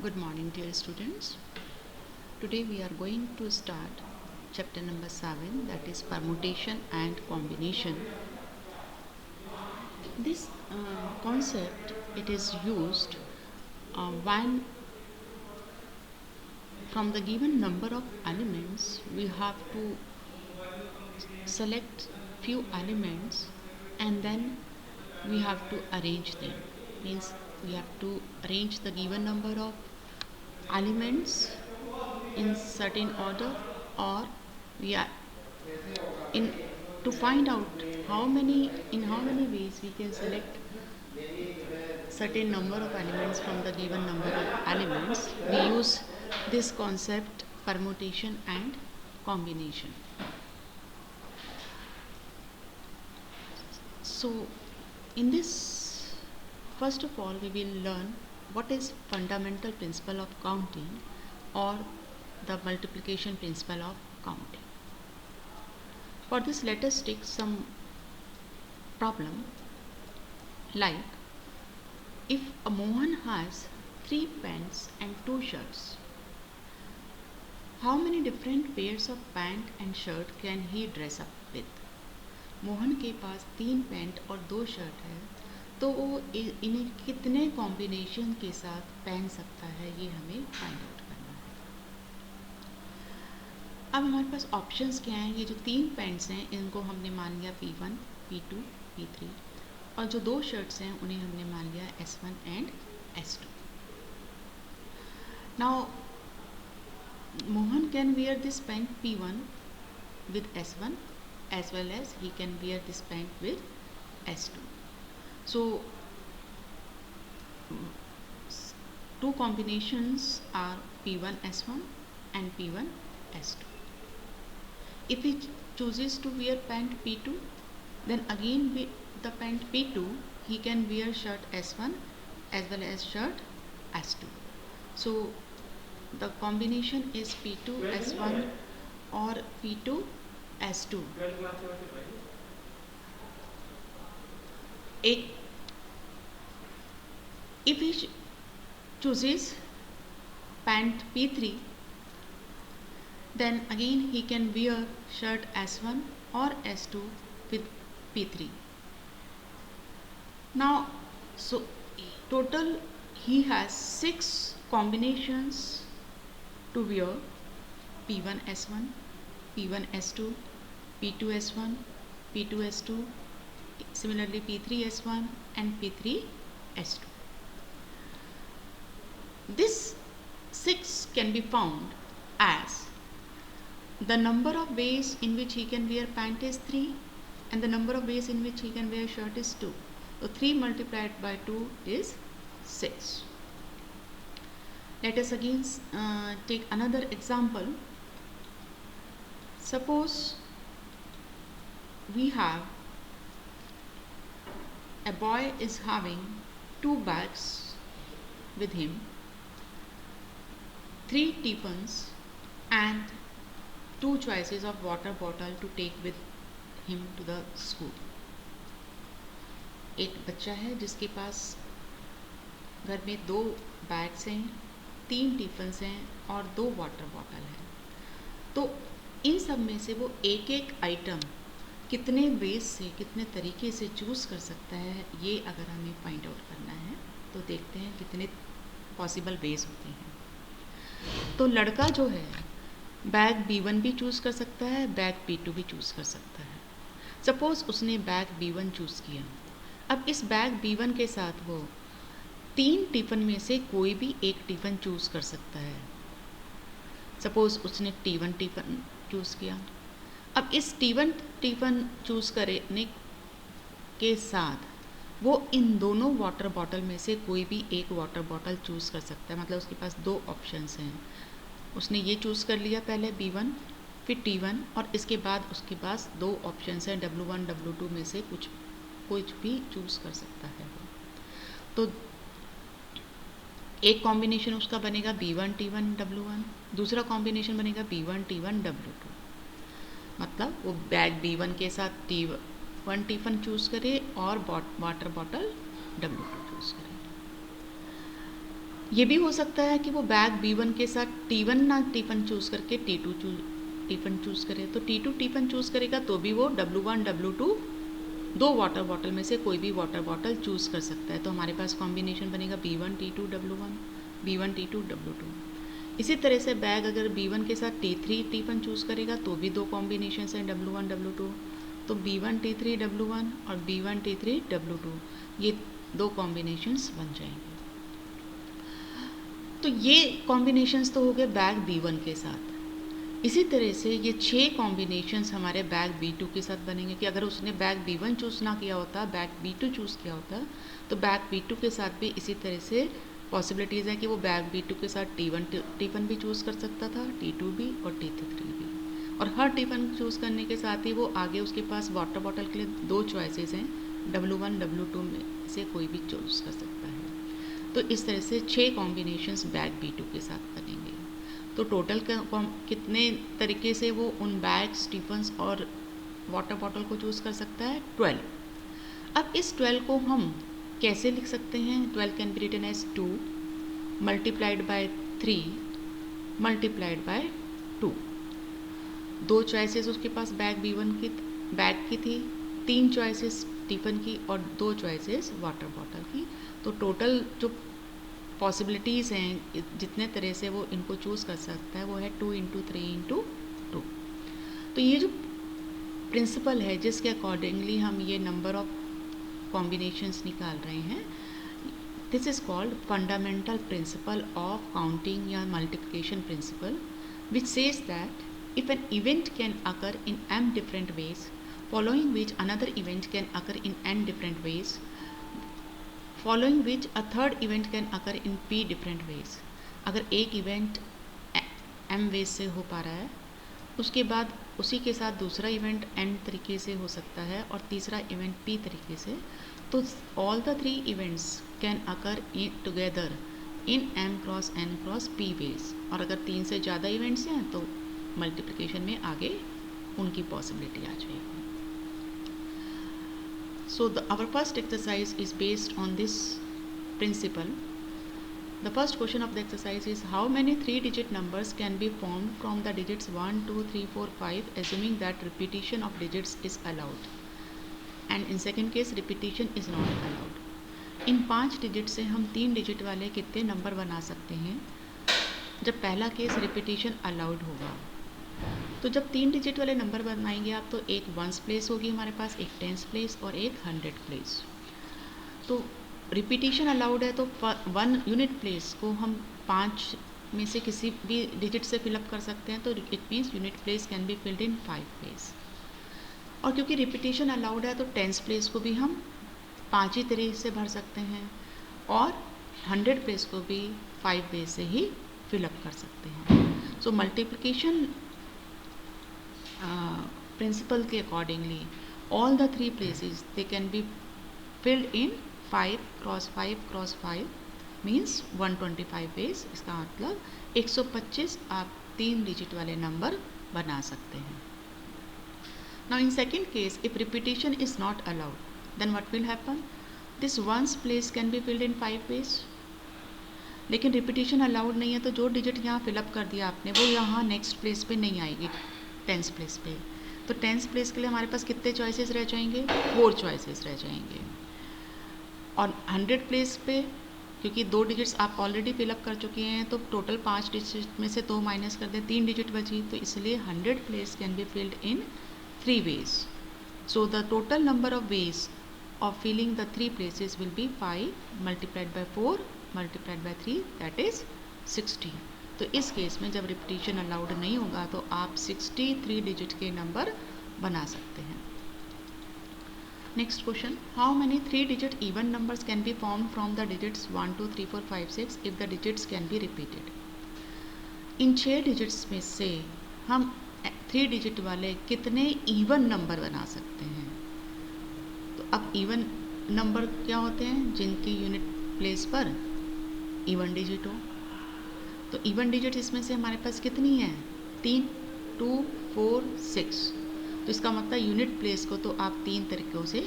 Good morning, dear students. Today we are going to start chapter number 7, that is permutation and combination. This concept it is used when from the given number of elements we have to select few elements and then we have to arrange them. Means we have to arrange the given number of elements in certain order, or we are in to find out how many ways we can select certain number of elements from the given number of elements. We use this concept permutation and combination. So in this, first of all we will learn what is fundamental principle of counting or the multiplication principle of counting. For this, let us take some problem like if a Mohan has 3 pants and 2 shirts, how many different pairs of pant and shirt can he dress up with? Mohan के पास 3 pant और 2 shirt है, तो वो इन्हें कितने combination के साथ पहन सकता है, ये हमें फाइंड आउट करना है। अब हमारे पास ऑप्शंस क्या हैं? ये जो 3 पैंट्स हैं इनको हमने मान लिया P1, P2, P3, और जो 2 शर्ट्स हैं उन्हें हमने मान लिया S1 and S2। Now Mohan can wear this pant P1 with S1 as well as he can wear this pant with S2. So 2 combinations are P1 S1 and P1 S2. If he chooses to wear pant P2, then again with the pant P2 he can wear shirt S1 as well as shirt S2. So the combination is P2 S1 or P2 S2. If he chooses pant P3, then again he can wear shirt S1 or S2 with P3. Now, so total he has 6 combinations to wear: P1 S1, P1 S2, P2 S1, P2 S2, similarly P3 S1 and P3 S2. This 6 can be found as the number of ways in which he can wear pant is 3 and the number of ways in which he can wear shirt is 2. So 3 multiplied by 2 is 6. Let us again take another example. Suppose we have a boy is having 2 bags with him, 3 tiffins and 2 choices of water bottle to take with him to the school. एक बच्चा है जिसके पास घर में 2 bags हैं, 3 tiffins हैं और 2 water bottle हैं। तो इन सब में से वो एक एक आइटम कितने वेज से, कितने तरीके से चूज़ कर सकता है, ये अगर हमें फाइंड आउट करना है तो देखते हैं कितने पॉसिबल वेज होते हैं। तो लड़का जो है बैग B1 भी चूज़ कर सकता है, बैग B2 भी चूज़ कर सकता है। सपोज़ उसने बैग B1 चूज़ किया। अब इस बैग B1 के साथ वो 3 टिफ़िन में से कोई भी एक टिफ़िन चूज़ कर सकता है। सपोज़ उसने T1 टिफ़िन चूज़ किया। अब इस T1 टिफ़िन चूज़ करने के साथ वो इन दोनों वाटर बॉटल में से कोई भी एक वाटर बॉटल चूज़ कर सकता है। मतलब उसके पास 2 ऑप्शंस हैं। उसने ये चूज़ कर लिया पहले B1 फिर T1 और इसके बाद उसके पास 2 ऑप्शंस हैं, W1 W2 में से कुछ भी चूज़ कर सकता है। तो एक कॉम्बिनेशन उसका बनेगा B1 T1 W1, दूसरा कॉम्बिनेशन बनेगा B1 T1 W2। मतलब वो बैग B1 के साथ T1 टिफ़िन चूज़ करे और वाटर बॉटल W2 चूज़ करे। ये भी हो सकता है कि वो बैग B1 के साथ T1 ना T1 चूज़ करके T1 चूज़ करे, तो T2 T1 चूज़ करेगा तो भी वो W1 W2 दो वाटर बॉटल में से कोई भी वाटर बॉटल चूज़ कर सकता है। तो हमारे पास कॉम्बिनेशन बनेगा B1 T2 W1, B1 T2 W2। इसी तरह से बैग अगर B1 के साथ T3 T1 चूज़ करेगा तो भी दो कॉम्बिनेशन हैं W1 W2, तो B1 T3 W1 और B1 T3 W2, ये दो कॉम्बिनेशंस बन जाएंगे। तो ये कॉम्बिनेशंस तो हो गए बैग B1 के साथ। इसी तरह से ये 6 कॉम्बिनेशंस हमारे बैग B2 के साथ बनेंगे कि अगर उसने बैग B1 चूज़ ना किया होता, बैग B2 चूज़ किया होता, तो बैग B2 के साथ भी इसी तरह से पॉसिबिलिटीज़ हैं कि वो बैग B2 के साथ T1 भी चूज़ कर सकता था, T2 भी और T3 भी। और हर T1 चूज़ करने के साथ ही वो आगे उसके पास वाटर बॉटल के लिए दो चॉइसेस हैं, W1 W2 में से कोई भी चूज़ कर सकता है। तो इस तरह से 6 कॉम्बिनेशंस बैग B2 के साथ बनेंगे। तो टोटल कितने तरीके से वो उन बैग्स, टिफन्स और वाटर बॉटल को चूज़ कर सकता है? 12। अब इस 12 को हम कैसे लिख सकते हैं? 12 can be written as 2 multiplied by 3 multiplied by 2। दो चॉइसेस उसके पास बैग की थी, 3 चॉइसेस टिफिन की और 2 चॉइसेस वाटर बॉटल की। तो टोटल जो पॉसिबिलिटीज़ हैं, जितने तरह से वो इनको चूज़ कर सकता है, वो है 2 × 3 × 2। तो ये जो प्रिंसिपल है जिसके अकॉर्डिंगली हम ये नंबर ऑफ कॉम्बिनेशंस निकाल रहे हैं, this is called fundamental principle of counting या multiplication principle, which says that if an event can occur in m different ways, following which another event can occur in n different ways, following which a third event can occur in p different ways। अगर एक event m veg से हो पा रहा है, उसके बाद उसी के साथ दूसरा इवेंट n तरीके से हो सकता है और तीसरा इवेंट p तरीके से, तो all the 3 events can occur together in m cross n cross p ways. और अगर 3 से ज़्यादा इवेंट्स हैं तो मल्टीप्लिकेशन में आगे उनकी पॉसिबिलिटी आ जाएगी। So our first exercise is based on this principle. The first question of the exercise is how many 3-digit numbers can be formed from the digits 1, 2, 3, 4, 5 assuming that repetition of digits is allowed, and in second case repetition is not allowed। In 5 digit से हम 3 digit वाले कितने number बना सकते हैं जब पहला case repetition allowed होगा। तो जब 3 डिजिट वाले नंबर बनाएंगे आप, तो एक 1s प्लेस होगी हमारे पास, एक 10s प्लेस और एक 100 प्लेस। तो रिपीटिशन अलाउड है तो 1 यूनिट प्लेस को हम 5 में से किसी भी डिजिट से फिलअप कर सकते हैं, तो it means unit place can be filled in 5 ways. और क्योंकि रिपीटिशन अलाउड है तो 10s प्लेस को भी हम 5 ही तरीके से भर सकते हैं और 100 प्लेस को भी 5 वेज से ही फिलअप कर सकते हैं। सो मल्टीप्लिकेशन principle के accordingly all the 3 places they can be filled in 5 × 5 × 5 means 125 ways। इसका मतलब 125 आप 3 डिजिट वाले नंबर बना सकते हैं। Now in second case, if repetition is not allowed, then what will happen? This 1s place can be filled in 5 ways। लेकिन repetition allowed नहीं है तो जो डिजिट यहाँ फिलअप कर दिया आपने वो यहाँ नेक्स्ट प्लेस पे नहीं आएगी, 10s प्लेस पे। तो 10s प्लेस के लिए हमारे पास कितने चॉइसेस रह जाएंगे? 4 चॉइसेस रह जाएंगे। और 100 प्लेस पे क्योंकि 2 डिजिट्स आप ऑलरेडी फिलअप कर चुके हैं, तो टोटल 5 डिजिट में से 2 माइनस कर दें, 3 डिजिट बची, तो इसलिए 100 place can be filled in 3 ways. So the total number of ways of filling the 3 places will be 5 multiplied by 4 multiplied by 3, that is 60। तो इस केस में जब रिपीटिशन अलाउड नहीं होगा तो आप 63 डिजिट के नंबर बना सकते हैं। Next question, how many 3 digit even numbers can be form from the digits 1, 2, 3, 4, 5, 6 if the digits can be repeated. In 6 digits में से हम 3 डिजिट वाले कितने इवन नंबर बना सकते हैं? तो अब इवन नंबर क्या होते हैं? जिनकी यूनिट प्लेस पर इवन डिजिट हो। तो इवन डिजिट इसमें से हमारे पास कितनी है? 3, 2, 4, 6। तो इसका मतलब यूनिट प्लेस को तो आप 3 तरीक़ों से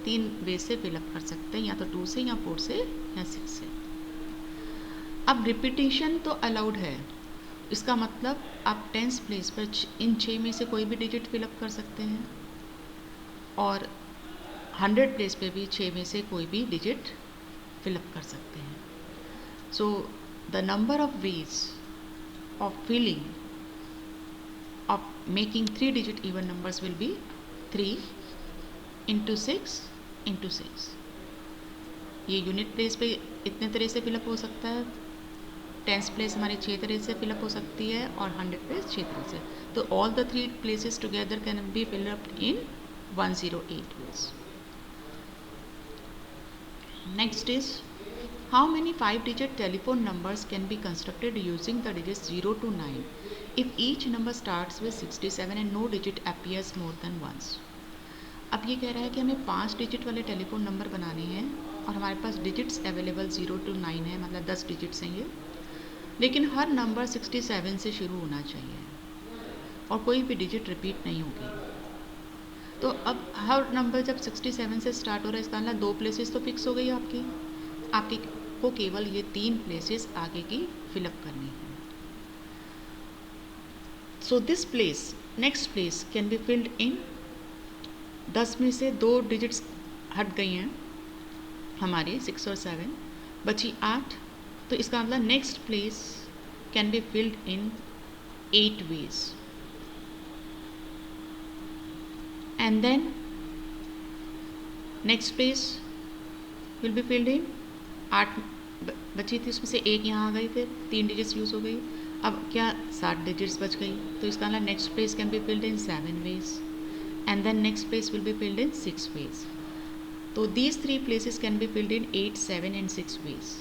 3 वे से फिलअप कर सकते हैं, या तो 2 से, या 4 से, या 6 से। अब रिपीटिशन तो अलाउड है, इसका मतलब आप 10th प्लेस पर इन 6 में से कोई भी डिजिट फिलअप कर सकते हैं और 100 प्लेस पे भी 6 में से कोई भी डिजिट फिलअप कर सकते हैं. So the number of ways of filling of making 3-digit even numbers will be 3 into 6 into 6. ये यूनिट प्लेस पे इतने तरह से फिलअप हो सकता है, 10th प्लेस हमारी 6 तरह से फिलअप हो सकती है और 100 प्लेस 6 तरह से. तो all the 3 places together can be fill up in 108 ways. Next is, how many 5-digit telephone numbers can be constructed using the digits 0 to 9 if each number starts with 67 and no digit appears more than once? अब ये कह रहा है कि हमें 5 digit वाले telephone number बनाने हैं और हमारे पास डिजिट्स अवेलेबल 0 to 9 है, मतलब 10 डिजिट्स हैं ये, लेकिन हर नंबर 67 से शुरू होना चाहिए और कोई भी डिजिट रिपीट नहीं होगी. तो अब हर नंबर जब 67 से स्टार्ट हो रहा है, इसका मतलब 2 प्लेसेस तो फिक्स हो गई आपकी को केवल ये 3 प्लेसेस आगे की फिलअप करनी है. So this place, next place can be filled इन 10 में से 2 डिजिट्स हट गई हैं हमारे 6 और 7, बची 8. तो इसका मतलब next place can be filled in 8 ways. And then next place will be filled in 8 बची थी, उसमें से 1 यहाँ आ गई, फिर 3 डिजिट्स यूज़ हो गई. अब क्या 7 डिजिट्स बच गई, तो इसका मतलब next place can be filled in 7 ways and then next place will be filled in 6 ways. तो these 3 places can be filled in 8, 7 and 6 ways.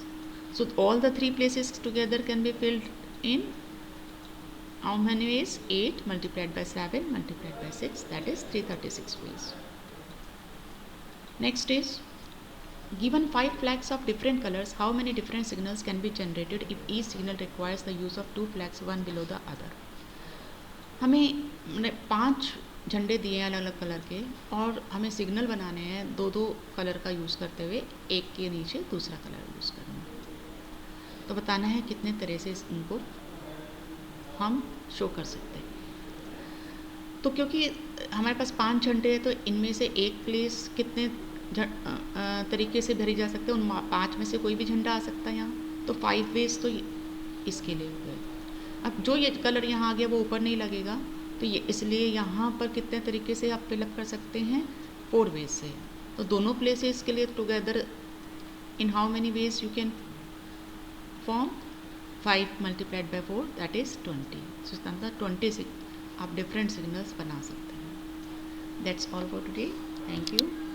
So all the 3 places together can be filled in how many ways? 8 multiplied by 7 multiplied by 6, that is 336 ways. Next is, given 5 flags of different colors, how many different signals can be generated if each signal requires the use of 2 flags, one below the other? हमें 5 झंडे दिए हैं अलग अलग colour के और हमें signal बनाने हैं 2-2 कलर का यूज़ करते हुए, एक के नीचे दूसरा कलर यूज़ करना. तो बताना है कितने तरह से इनको हम शो कर सकते हैं. तो क्योंकि हमारे पास 5 झंडे हैं तो इनमें से एक प्लेस कितने तरीके से भरी जा सकते हैं, उन 5 में से कोई भी झंडा आ सकता है यहाँ. तो 5 वेज तो इसके लिए हो गए. अब जो ये कलर यहाँ आ गया वो ऊपर नहीं लगेगा, तो ये इसलिए यहाँ पर कितने तरीके से आप फिलअप कर सकते हैं, 4 वेज से. तो दोनों प्लेसेस के लिए together in how many ways you can form 5 multiplied by 4, that is 20. So इसका मतलब 20 आप डिफरेंट सिग्नल्स बना सकते हैं. That's all for today. Thank you.